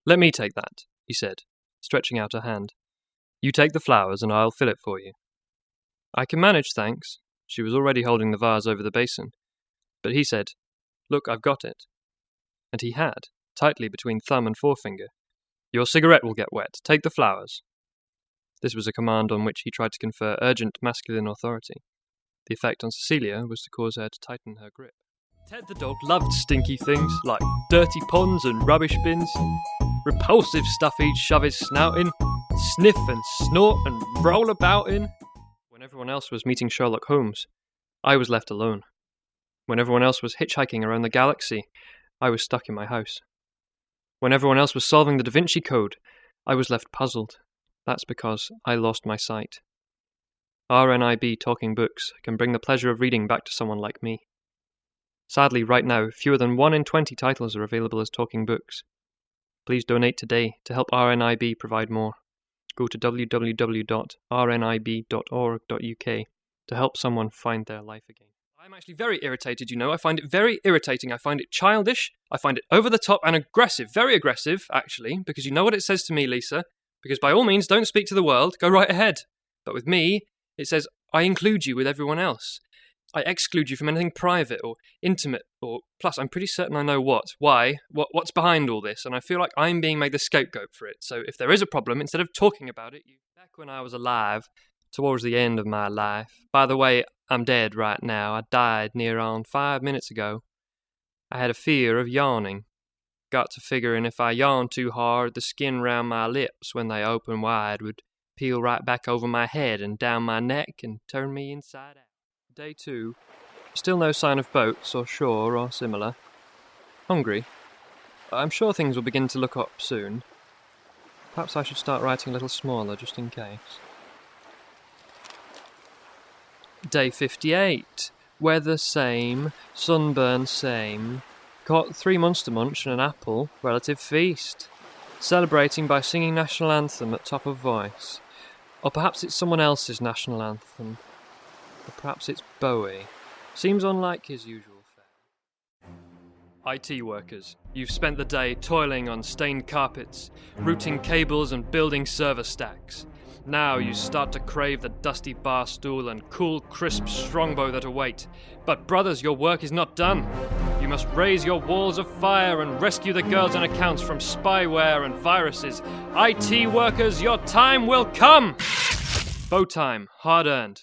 "Let me take that," he said, stretching out a hand. "You take the flowers and I'll fill it for you." "I can manage, thanks." She was already holding the vase over the basin. But he said, "Look, I've got it." And he had, tightly between thumb and forefinger. "Your cigarette will get wet. Take the flowers." This was a command on which he tried to confer urgent masculine authority. The effect on Cecilia was to cause her to tighten her grip. Ted the dog loved stinky things, like dirty ponds and rubbish bins. Repulsive stuff he'd shove his snout in, sniff and snort and roll about in. When everyone else was meeting Sherlock Holmes, I was left alone. When everyone else was hitchhiking around the galaxy, I was stuck in my house. When everyone else was solving the Da Vinci Code, I was left puzzled. That's because I lost my sight. RNIB Talking Books can bring the pleasure of reading back to someone like me. Sadly, right now, fewer than 1 in 20 titles are available as talking books. Please donate today to help RNIB provide more. Go to www.rnib.org.uk to help someone find their life again. I'm actually very irritated, you know. I find it very irritating. I find it childish. I find it over the top and aggressive. Very aggressive, actually, because you know what it says to me, Lisa. Because by all means, don't speak to the world. Go right ahead. But with me, it says, I include you with everyone else. I exclude you from anything private or intimate or... Plus, I'm pretty certain I know what's behind all this, and I feel like I'm being made the scapegoat for it. So if there is a problem, instead of talking about it, Back when I was alive, towards the end of my life... By the way, I'm dead right now. I died near on 5 minutes ago. I had a fear of yawning. Got to figuring if I yawned too hard, the skin round my lips, when they open wide, would peel right back over my head and down my neck and turn me inside out. Day 2. Still no sign of boats or shore or similar. Hungry. I'm sure things will begin to look up soon. Perhaps I should start writing a little smaller, just in case. Day 58. Weather same. Sunburn same. Caught 3 monster munch and an apple. Relative feast. Celebrating by singing national anthem at top of voice. Or perhaps it's someone else's national anthem. Or perhaps it's Bowie. Seems unlike his usual fare. IT workers, you've spent the day toiling on stained carpets, routing cables and building server stacks. Now you start to crave the dusty bar stool and cool, crisp strongbow that await. But brothers, your work is not done. You must raise your walls of fire and rescue the girls and accounts from spyware and viruses. IT workers, your time will come! Bow time, hard-earned.